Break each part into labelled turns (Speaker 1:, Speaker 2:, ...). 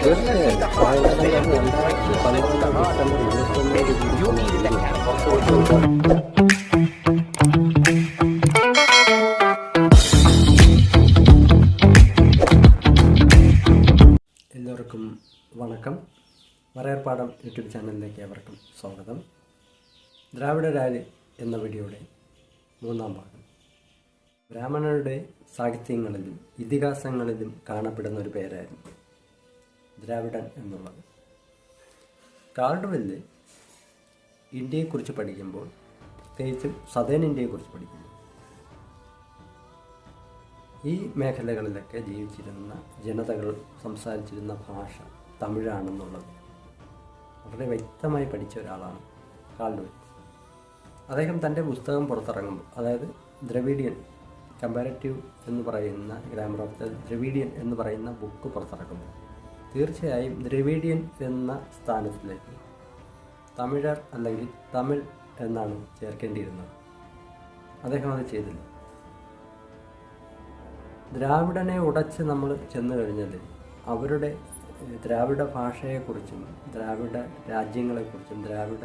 Speaker 1: എല്ലാവർക്കും വണക്കം. വരയർപ്പാടം യൂട്യൂബ് ചാനലിലേക്ക് അവർക്കും സ്വാഗതം. ദ്രാവിഡരാര് എന്ന വീഡിയോയുടെ 3-ാം ഭാഗം. ബ്രാഹ്മണരുടെ സാഹിത്യങ്ങളിലും ഇതിഹാസങ്ങളിലും കാണപ്പെടുന്ന ഒരു പേരായിരുന്നു ദ്രാവിഡൻ എന്നുള്ളത്. കാൾഡ്വെല്ല് ഇന്ത്യയെക്കുറിച്ച് പഠിക്കുമ്പോൾ, പ്രത്യേകിച്ചും സദേൺ ഇന്ത്യയെക്കുറിച്ച് പഠിക്കുമ്പോൾ, ഈ മേഖലകളിലൊക്കെ ജീവിച്ചിരുന്ന ജനതകൾ സംസാരിച്ചിരുന്ന ഭാഷ തമിഴാണെന്നുള്ളത് വളരെ വ്യക്തമായി പഠിച്ച ഒരാളാണ് കാൾഡ്വെൽ. അദ്ദേഹം തൻ്റെ പുസ്തകം പുറത്തിറങ്ങുമ്പോൾ, അതായത് ദ്രവിഡിയൻ കമ്പാരറ്റീവ് എന്ന് പറയുന്ന ഗ്രാമർ ഓഫ് ദ ദ്രവിഡിയൻ എന്ന് പറയുന്ന ബുക്ക് പുറത്തിറക്കുമ്പോൾ തീർച്ചയായും ദ്രവിഡിയൻ എന്ന സ്ഥാനത്തിലേക്ക് തമിഴർ അല്ലെങ്കിൽ തമിഴ് എന്നാണ് ചേർക്കേണ്ടിയിരുന്നത്. അദ്ദേഹം അത് ചെയ്തില്ല. ദ്രാവിഡനെ ഉടച്ച് നമ്മൾ ചെന്നു കഴിഞ്ഞാൽ അവരുടെ ദ്രാവിഡ ഭാഷയെക്കുറിച്ചും ദ്രാവിഡ രാജ്യങ്ങളെക്കുറിച്ചും ദ്രാവിഡ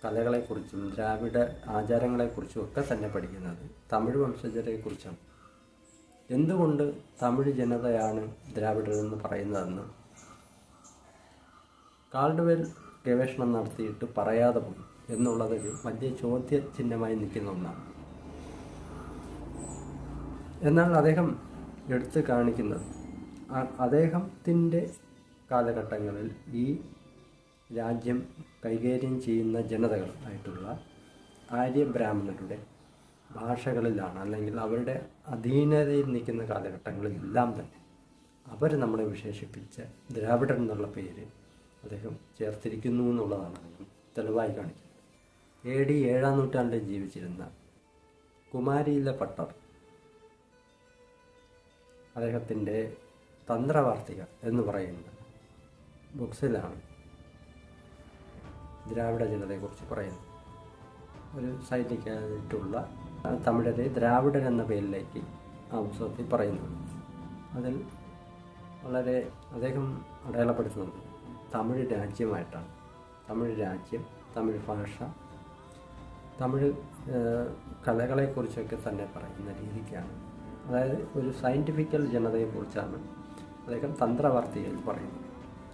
Speaker 1: കലകളെക്കുറിച്ചും ദ്രാവിഡ ആചാരങ്ങളെക്കുറിച്ചും ഒക്കെ തന്നെ പഠിക്കുന്നത് തമിഴ് വംശജരെക്കുറിച്ചാണ്. എന്തുകൊണ്ട് തമിഴ് ജനതയാണ് ദ്രാവിഡരെന്ന് പറയുന്നതെന്ന് കാൾഡ്വെൽ ഗവേഷണം നടത്തിയിട്ട് പറയാതെ പോയി എന്നുള്ളതൊരു വലിയ ചോദ്യചിഹ്നമായി നിൽക്കുന്ന ഒന്നാണ്. എന്നാൽ അദ്ദേഹം എടുത്തു കാണിക്കുന്നത് അദ്ദേഹത്തിൻ്റെ കാലഘട്ടങ്ങളിൽ ഈ രാജ്യം കൈകാര്യം ചെയ്യുന്ന ജനതകൾ ആയിട്ടുള്ള ആര്യബ്രാഹ്മണരുടെ ഭാഷകളിലാണ്, അല്ലെങ്കിൽ അവരുടെ അധീനതയിൽ നിൽക്കുന്ന കാലഘട്ടങ്ങളിലെല്ലാം തന്നെ അവർ നമ്മളെ വിശേഷിപ്പിച്ച ദ്രാവിഡൻ എന്നുള്ള പേര് അദ്ദേഹം ചേർത്തിരിക്കുന്നു എന്നുള്ളതാണ് അദ്ദേഹം തെളിവായി കാണിക്കുന്നത്. AD 7-ാം നൂറ്റാണ്ടിൽ ജീവിച്ചിരുന്ന കുമാരിയിലെ പട്ടർ അദ്ദേഹത്തിൻ്റെ തന്ത്രവാർത്തിക എന്ന് പറയുന്ന ബുക്സിലാണ് ദ്രാവിഡ ജനതയെക്കുറിച്ച് പറയുന്നത്. ഒരു സൈനികമായിട്ടുള്ള തമിഴരെ ദ്രാവിഡൻ എന്ന പേരിലേക്ക് ആ പുസ്തകത്തിൽ പറയുന്നുണ്ട്. അതിൽ വളരെ അദ്ദേഹം അടയാളപ്പെടുത്തുന്നത് തമിഴ് രാജ്യമായിട്ടാണ്. തമിഴ് രാജ്യം, തമിഴ് ഭാഷ, തമിഴ് കലകളെക്കുറിച്ചൊക്കെ തന്നെ പറയുന്ന രീതിക്കാണ്. അതായത് ഒരു സയൻറ്റിഫിക്കൽ ജനതയെക്കുറിച്ചാണ് അദ്ദേഹം തന്ത്രവാർത്തികയിൽ പറയുന്നത്.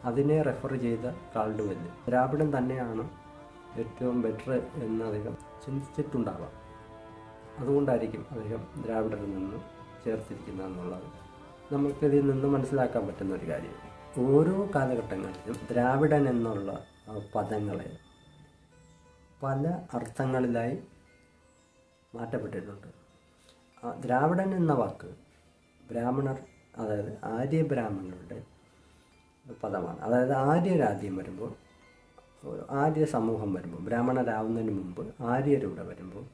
Speaker 1: അതിനെ റെഫർ ചെയ്ത കാൾഡ്വെൽ ദ്രാവിഡൻ തന്നെയാണ് ഏറ്റവും ബെറ്റർ എന്ന് അദ്ദേഹം ചിന്തിച്ചിട്ടുണ്ടാവാം. അതുകൊണ്ടായിരിക്കും അദ്ദേഹം ദ്രാവിഡനിൽ നിന്ന് ചേർത്തിരിക്കുന്നതെന്നുള്ളത് നമുക്കിതിൽ നിന്ന് മനസ്സിലാക്കാൻ പറ്റുന്ന ഒരു കാര്യം. ഓരോ കാലഘട്ടങ്ങളിലും ദ്രാവിഡൻ എന്നുള്ള പദങ്ങളെ പല അർത്ഥങ്ങളിലായി മാറ്റപ്പെട്ടിട്ടുണ്ട്. ദ്രാവിഡൻ എന്ന വാക്ക് ബ്രാഹ്മണർ, അതായത് ആര്യബ്രാഹ്മണരുടെ പദമാണ്. അതായത് ആര്യരാജ്യം വരുമ്പോൾ, ആര്യ സമൂഹം വരുമ്പോൾ, ബ്രാഹ്മണരാവുന്നതിന് മുമ്പ് ആര്യരൂടെ വരുമ്പോൾ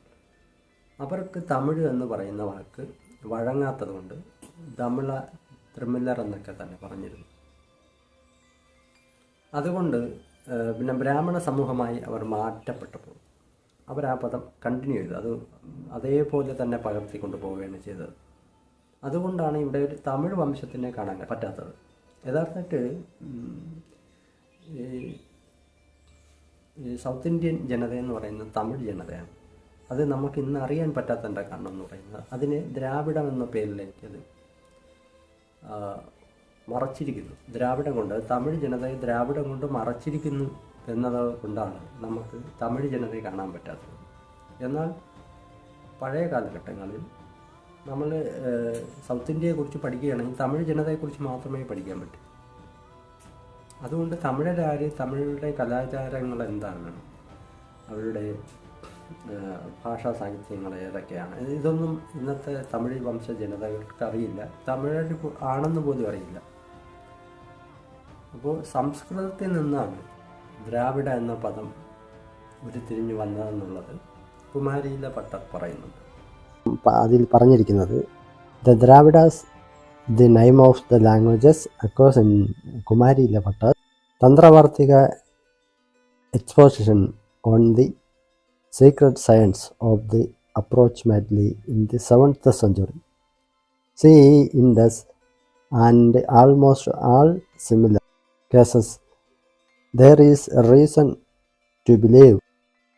Speaker 1: അവർക്ക് തമിഴ് എന്ന് പറയുന്ന വാക്ക് വഴങ്ങാത്തത് കൊണ്ട് തമിഴർ എന്നൊക്കെ തന്നെ പറഞ്ഞിരുന്നു. അതുകൊണ്ട് പിന്നെ ബ്രാഹ്മണ സമൂഹമായി അവർ മാറ്റപ്പെട്ടപ്പോൾ അവർ ആ പദം കണ്ടിന്യൂ ചെയ്തു. അത് അതേപോലെ തന്നെ പകർത്തിക്കൊണ്ട് പോവുകയാണ് ചെയ്തത്. അതുകൊണ്ടാണ് ഇവിടെ ഒരു തമിഴ് വംശത്തിനെ കാണാൻ പറ്റാത്തത്. യഥാർത്ഥത്തിൽ ഈ സൗത്ത് ഇന്ത്യൻ ജനതയെന്ന് പറയുന്നത് തമിഴ് ജനതയാണ്. അത് നമുക്ക് ഇന്ന് അറിയാൻ പറ്റാത്തതിൻ്റെ കാരണം എന്ന് പറയുന്നത് അതിനെ ദ്രാവിഡം എന്ന പേരിലേക്ക് അത് മറച്ചിരിക്കുന്നു. ദ്രാവിഡം കൊണ്ട്, തമിഴ് ജനതയെ ദ്രാവിഡം കൊണ്ട് മറച്ചിരിക്കുന്നു എന്നത് കൊണ്ടാണ് നമുക്ക് തമിഴ് ജനതയെ കാണാൻ പറ്റാത്തത്. എന്നാൽ പഴയ കാലഘട്ടങ്ങളിൽ നമ്മൾ സൗത്ത് ഇന്ത്യയെക്കുറിച്ച് പഠിക്കുകയാണെങ്കിൽ തമിഴ് ജനതയെക്കുറിച്ച് മാത്രമേ പഠിക്കാൻ പറ്റൂ. അതുകൊണ്ട് തമിഴരാര്, തമിഴരുടെ കലാചാരങ്ങൾ എന്താണ്, അവരുടെ ഭാഷാ സാഹിത്യങ്ങൾ ഏതൊക്കെയാണ്, ഇതൊന്നും ഇന്നത്തെ തമിഴ് വംശ ജനതകൾക്ക് അറിയില്ല. തമിഴർ ആണെന്ന് പോലും അറിയില്ല. അപ്പോൾ സംസ്കൃതത്തിൽ നിന്നാണ് ദ്രാവിഡ എന്ന പദം ഉരുത്തിരിഞ്ഞു വന്നതെന്നുള്ളത് കുമാരിയിലെ പട്ടർ പറയുന്നുണ്ട്.
Speaker 2: അതിൽ പറഞ്ഞിരിക്കുന്നത് the Dravidas the name of the languages across in കുമാരിയിലെ Bhattar Tantravartika exposition on the secret science of the approximately in the 7th century. See Indus and almost all similar cases, there is a reason to believe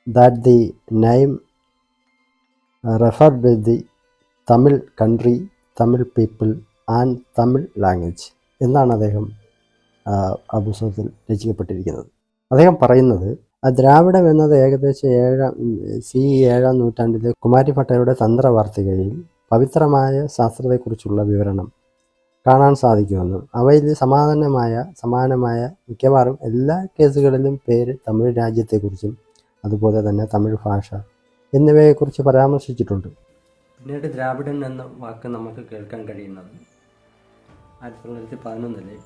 Speaker 2: that the name referred to the Tamil country, Tamil people and Tamil language എന്നാണ് അദ്ദേഹം ആ പുസ്തകത്തിൽ രചിക്കപ്പെട്ടിരിക്കുന്നത്. അദ്ദേഹം പറയുന്നത് ദ്രാവിഡം എന്നത് ഏകദേശം 7ാം നൂറ്റാണ്ടിലെ കുമാരിഭട്ടയുടെ തന്ത്രവാർത്തികയിൽ പവിത്രമായ ശാസ്ത്രത്തെക്കുറിച്ചുള്ള വിവരണം കാണാൻ സാധിക്കുമെന്നും അവയിൽ സമാനമായ മിക്കവാറും എല്ലാ കേസുകളിലും പേര് തമിഴ് രാജ്യത്തെക്കുറിച്ചും അതുപോലെ തന്നെ തമിഴ് ഭാഷ എന്നിവയെക്കുറിച്ച് പരാമർശിച്ചിട്ടുണ്ട്.
Speaker 1: പിന്നീട് ദ്രാവിഡൻ എന്ന വാക്ക് നമുക്ക് കേൾക്കാൻ കഴിയുന്നത് 1911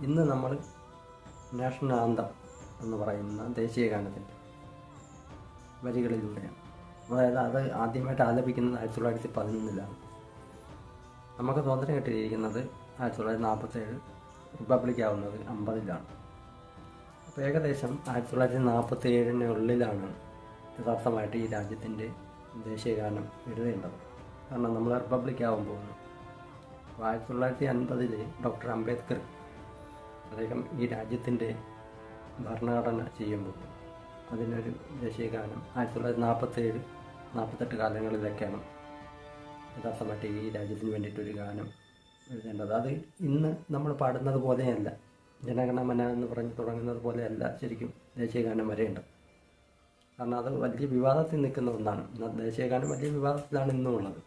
Speaker 1: ഇന്ന് നമ്മൾ നാഷണൽ ആന്തം എന്ന് പറയുന്ന ദേശീയ ഗാനത്തിൻ്റെ വരികളിലൂടെയാണ്. അതായത് അത് ആദ്യമായിട്ട് ആലപിക്കുന്നത് 1911 നമുക്ക് സ്വാതന്ത്ര്യം കിട്ടിയിരിക്കുന്നത് 1947, റിപ്പബ്ലിക് ആവുന്നത് 50 അപ്പോൾ ഏകദേശം 1947 യഥാർത്ഥമായിട്ട് ഈ രാജ്യത്തിൻ്റെ ദേശീയ ഗാനം എഴുതേണ്ടത്. കാരണം നമ്മൾ റിപ്പബ്ലിക് ആവാൻ പോകുന്നു. അപ്പോൾ 1950 ഡോക്ടർ അംബേദ്കർ അദ്ദേഹം ഈ രാജ്യത്തിൻ്റെ ഭരണഘടന ചെയ്യുമ്പോൾ അതിനൊരു ദേശീയ ഗാനം 1947-48 കാലങ്ങളിലൊക്കെയാണ് യഥാർത്ഥമായിട്ട് ഈ രാജ്യത്തിന് വേണ്ടിയിട്ടൊരു ഗാനം എഴുതേണ്ടത്. അത് ഇന്ന് നമ്മൾ പാടുന്നത് പോലെയല്ല, ജനഗണമന എന്ന് പറഞ്ഞ് തുടങ്ങുന്നത് പോലെയല്ല ശരിക്കും ദേശീയ ഗാനം വരേണ്ടത്. കാരണം അത് വലിയ വിവാദത്തിൽ നിൽക്കുന്ന ഒന്നാണ്. ദേശീയ ഗാനം വലിയ വിവാദത്തിലാണ് ഇന്നും ഉള്ളത്.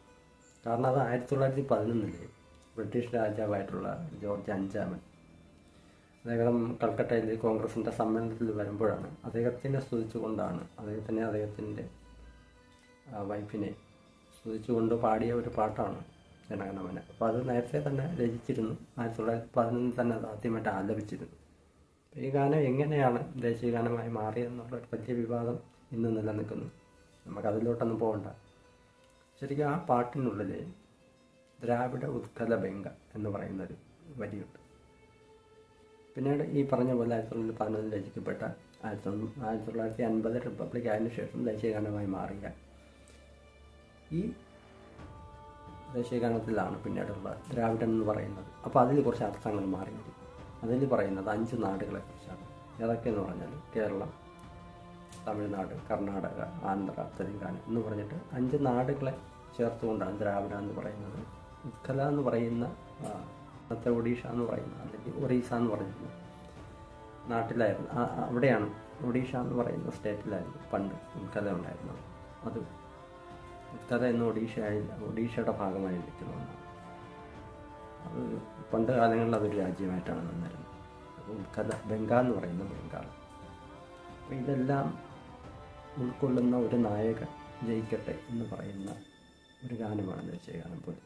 Speaker 1: കാരണം അത് 1911 ബ്രിട്ടീഷ് രാജാവായിട്ടുള്ള ജോർജ് 5 അദ്ദേഹം കൽക്കട്ടയിൽ കോൺഗ്രസിൻ്റെ സമ്മേളനത്തിൽ വരുമ്പോഴാണ് അദ്ദേഹത്തിനെ സ്തുതിച്ചുകൊണ്ടാണ് അദ്ദേഹത്തിൻ്റെ വൈഫിനെ സ്തുതിച്ചുകൊണ്ട് പാടിയ ഒരു പാട്ടാണ് ജനഗണമന. അപ്പോൾ അത് നേരത്തെ തന്നെ രചിച്ചിരുന്നു. 1911 തന്നെ അത് ആദ്യമായിട്ട് ആലപിച്ചിരുന്നു. ഈ ഗാനം എങ്ങനെയാണ് ദേശീയ ഗാനമായി മാറിയെന്നുള്ള ഒരു വലിയ വിവാദം ഇന്ന് നിലനിൽക്കുന്നു. നമുക്കതിലോട്ടൊന്നും പോകണ്ട. ശരിക്കും ആ പാട്ടിനുള്ളിൽ ദ്രാവിഡ ഉത്കല ബംഗ എന്ന് പറയുന്നൊരു വരിയുണ്ട്. പിന്നീട് ഈ പറഞ്ഞ പോലെ 1911 രചിക്കപ്പെട്ട 1950 റിപ്പബ്ലിക് ആയതിനു ശേഷം ദേശീയ ഗാനമായി മാറിയ ഈ ദേശീയ ഗാനത്തിലാണ് പിന്നീടുള്ള ദ്രാവിഡൻ എന്ന് പറയുന്നത്. അപ്പോൾ അതിൽ കുറച്ച് അർത്ഥങ്ങൾ മാറിയിരിക്കും. അതിൽ പറയുന്നത് 5 നാടുകളെക്കുറിച്ചാണ്. ഏതൊക്കെയെന്ന് പറഞ്ഞാൽ കേരളം, തമിഴ്നാട്, കർണാടക, ആന്ധ്ര, തെലങ്കാന എന്ന് പറഞ്ഞിട്ട് 5 നാടുകളെ ചേർത്തുകൊണ്ടാണ് ദ്രാവിഡ എന്ന് പറയുന്നത്. ഉത്കല എന്ന് പറയുന്ന അന്നത്തെ ഒഡീഷ എന്ന് പറയുന്ന അല്ലെങ്കിൽ ഒറീസ എന്ന് പറയുന്ന നാട്ടിലായിരുന്നു. അവിടെയാണ് ഒഡീഷ എന്ന് പറയുന്ന സ്റ്റേറ്റിലായിരുന്നു പണ്ട് ഉത്കല ഉണ്ടായിരുന്നത്. അത് ഉത്കല എന്ന് ഒഡീഷയുടെ ഭാഗമായി നിൽക്കുന്നതാണ്. അത് പണ്ട് കാലങ്ങളിൽ അതൊരു രാജ്യമായിട്ടാണ് നിന്നിരുന്നത്. അപ്പോൾ ഉത്കല ബംഗാൾ എന്ന് പറയുന്ന ബംഗാൾ. അപ്പോൾ ഇതെല്ലാം ഉൾക്കൊള്ളുന്ന ഒരു നായകൻ ജയിക്കട്ടെ എന്ന് പറയുന്ന ഒരു ഗാനമാണ് ദേശീയ ഗാനം പോലെ.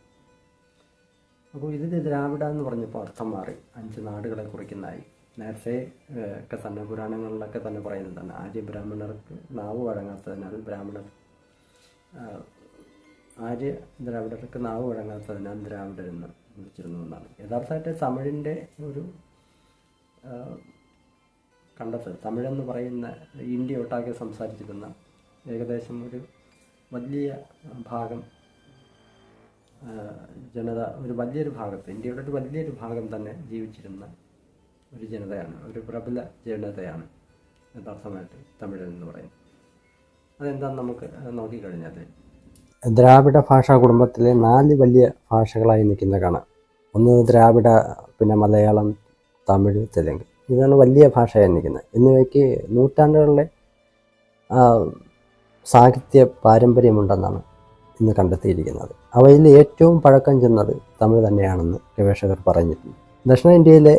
Speaker 1: അപ്പോൾ ഇതിൽ ദ്രാവിഡ എന്ന് പറഞ്ഞപ്പോൾ അർത്ഥം മാറി. 5 നാടുകളെ കുറിക്കുന്നതായി. നേരത്തെ ഒക്കെ തന്നെ പുരാണങ്ങളിലൊക്കെ തന്നെ പറയുന്നതാണ് ആര്യ ബ്രാഹ്മണർക്ക് നാവ് വഴങ്ങാത്തതിനാൽ ആര്യ ദ്രാവിഡർക്ക് നാവ് വഴങ്ങാത്തതിനാൽ ദ്രാവിഡരെന്ന് വിളിച്ചിരുന്നു എന്നാണ്. യഥാർത്ഥമായിട്ട് തമിഴിൻ്റെ ഒരു കണ്ടെത്തൽ, തമിഴെന്ന് പറയുന്ന ഇന്ത്യ ഒട്ടാകെ സംസാരിച്ചിരുന്ന ഏകദേശം ഒരു വലിയ ഭാഗം ജനത, ഒരു വലിയൊരു ഭാഗത്ത്, ഇന്ത്യയുടെ ഒരു വലിയൊരു ഭാഗം തന്നെ ജീവിച്ചിരുന്ന ഒരു ജനതയാണ്, ഒരു പ്രബല ജനതയാണ് യഥാർത്ഥമായിട്ട് തമിഴെന്ന് പറയുന്നത്. അതെന്താണെന്ന് നമുക്ക് നോക്കിക്കഴിഞ്ഞാൽ
Speaker 2: ദ്രാവിഡ ഭാഷാ കുടുംബത്തിലെ 4 വലിയ ഭാഷകളായി നിൽക്കുന്ന കാണാം. ഒന്ന് ദ്രാവിഡ, പിന്നെ മലയാളം, തമിഴ്, തെലുങ്ക്. ഇതാണ് വലിയ ഭാഷയായി നിൽക്കുന്നത്. എന്നിവയ്ക്ക് നൂറ്റാണ്ടുകളിലെ സാഹിത്യ പാരമ്പര്യമുണ്ടെന്നാണ് ഇന്ന് കണ്ടെത്തിയിരിക്കുന്നത്. അവയിൽ ഏറ്റവും പഴക്കം ചെന്നത് തമിഴ് തന്നെയാണെന്ന് ഗവേഷകർ പറഞ്ഞിട്ടുണ്ട്. ദക്ഷിണേന്ത്യയിലെ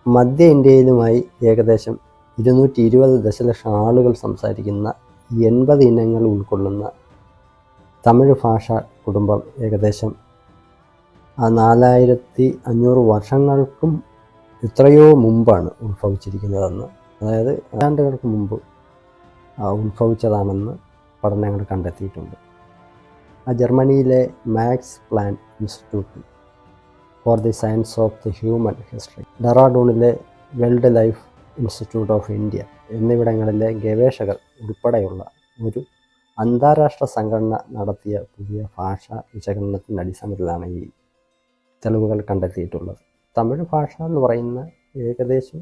Speaker 2: മധ്യ ഇന്ത്യയിലുമായി ഏകദേശം 220 ദശലക്ഷം ആളുകൾ സംസാരിക്കുന്ന 80 ഇനങ്ങൾ ഉൾക്കൊള്ളുന്ന തമിഴ് ഭാഷാ കുടുംബം ഏകദേശം 4500 വർഷങ്ങൾക്കും എത്രയോ മുമ്പാണ് ഉത്ഭവിച്ചിരിക്കുന്നതെന്ന്, അതായത് നൂറ്റാണ്ടുകൾക്ക് മുമ്പ് ഉത്ഭവിച്ചതാണെന്ന് പഠനങ്ങൾ കണ്ടെത്തിയിട്ടുണ്ട്. ജർമ്മനിയിലെ Max Planck Institute for the Science of the Human History, ഡെറാഡൂണിലെ Wild Life Institute of India എന്നിവിടങ്ങളിലെ ഗവേഷകർ ഉൾപ്പെടെയുള്ള ഒരു അന്താരാഷ്ട്ര സംഘടന നടത്തിയ പുതിയ ഭാഷാ വിശകലനത്തിൻ്റെ അടിസ്ഥാനത്തിലാണ് ഈ തെളിവുകൾ കണ്ടെത്തിയിട്ടുള്ളത്. തമിഴ് ഭാഷ എന്ന് പറയുന്ന ഏകദേശം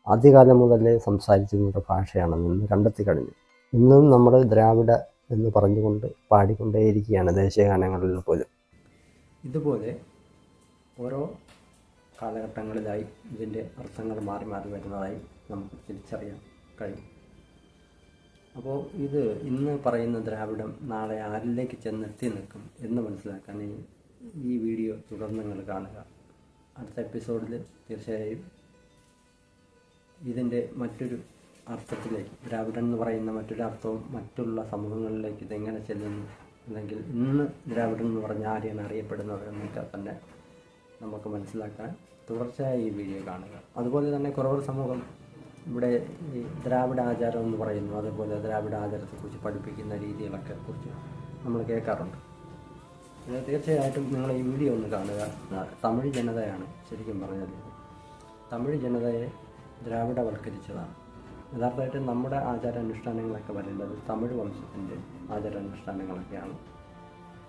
Speaker 2: ആദ്യകാലം മുതലേ സംസാരിച്ചിരുന്നൊരു ഭാഷയാണെന്ന് ഇന്ന് കണ്ടെത്തി കഴിഞ്ഞു. ഇന്നും നമ്മൾ ദ്രാവിഡ എന്ന് പറഞ്ഞുകൊണ്ട് പാടിക്കൊണ്ടേയിരിക്കുകയാണ് ദേശീയഗാനങ്ങളിൽ പോലും.
Speaker 1: ഇതുപോലെ ഓരോ കാലഘട്ടങ്ങളിലായി ഇതിൻ്റെ അർത്ഥങ്ങൾ മാറി മാറി വരുന്നതായി നമുക്ക് തിരിച്ചറിയാൻ കഴിയും. അപ്പോൾ ഇത് ഇന്ന് പറയുന്ന ദ്രാവിഡം നാളെ ആരിലേക്ക് ചെന്നെത്തി നിൽക്കും എന്ന് മനസ്സിലാക്കാൻ ഈ വീഡിയോ തുടർന്ന് നിങ്ങൾ കാണുക. അടുത്ത എപ്പിസോഡിൽ തീർച്ചയായും ഇതിൻ്റെ മറ്റൊരു അർത്ഥത്തിലേക്ക്, ദ്രാവിഡൻ എന്ന് പറയുന്ന മറ്റൊരു അർത്ഥവും മറ്റുള്ള സമൂഹങ്ങളിലേക്ക് ഇതെങ്ങനെ ചെല്ലുന്നു, അല്ലെങ്കിൽ ഇന്ന് ദ്രാവിഡൻ എന്ന് പറഞ്ഞ ആരെയാണ് അറിയപ്പെടുന്നത് എന്നൊക്കെ തന്നെ നമുക്ക് മനസ്സിലാക്കാൻ തുടർച്ചയായി ഈ വീഡിയോ കാണുക. അതുപോലെ തന്നെ കുറവർ സമൂഹം ഇവിടെ ഈ ദ്രാവിഡ ആചാരം എന്ന് പറയുന്നു, അതുപോലെ ദ്രാവിഡ ആചാരത്തെക്കുറിച്ച് പഠിപ്പിക്കുന്ന രീതികളൊക്കെ കുറിച്ച് നമ്മൾ കേൾക്കാറുണ്ട്. ഇത് തീർച്ചയായിട്ടും നിങ്ങൾ ഈ വീഡിയോ ഒന്ന് കാണുക. തമിഴ് ജനതയാണ് ശരിക്കും പറഞ്ഞാൽ തമിഴ് ജനതയെ ദ്രാവിഡവൽക്കരിച്ചതാണ്. യഥാർത്ഥമായിട്ട് നമ്മുടെ ആചാരാനുഷ്ഠാനങ്ങളൊക്കെ വരേണ്ടത് തമിഴ് വംശത്തിൻ്റെ ആചാരാനുഷ്ഠാനങ്ങളൊക്കെയാണ്.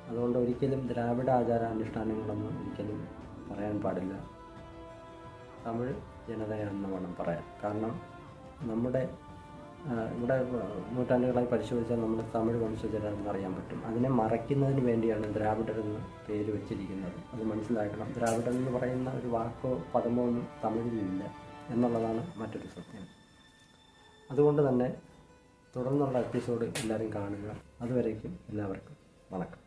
Speaker 1: അതുകൊണ്ട് ഒരിക്കലും ദ്രാവിഡ ആചാരാനുഷ്ഠാനങ്ങളൊന്നും ഒരിക്കലും പറയാൻ പാടില്ല. തമിഴ് ജനതയാണെന്ന് വേണം പറയാൻ. കാരണം നമ്മുടെ ഇവിടെ നൂറ്റാണ്ടുകളായി പരിശോധിച്ചാൽ നമ്മൾ തമിഴ് വംശജരാണെന്ന് അറിയാൻ പറ്റും. അതിനെ മറയ്ക്കുന്നതിന് വേണ്ടിയാണ് ദ്രാവിഡർ എന്ന് പേര് വെച്ചിരിക്കുന്നത്. അത് മനസ്സിലാക്കണം. ദ്രാവിഡർ എന്ന് പറയുന്ന ഒരു വാക്കോ പദമോ ഒന്നും തമിഴിലില്ല എന്നുള്ളതാണ് മറ്റൊരു സത്യം. അതുകൊണ്ട് തന്നെ തുടർന്നുള്ള എപ്പിസോഡ് എല്ലാവരും കാണുക. അതുവരേക്കും എല്ലാവർക്കും വണക്കം.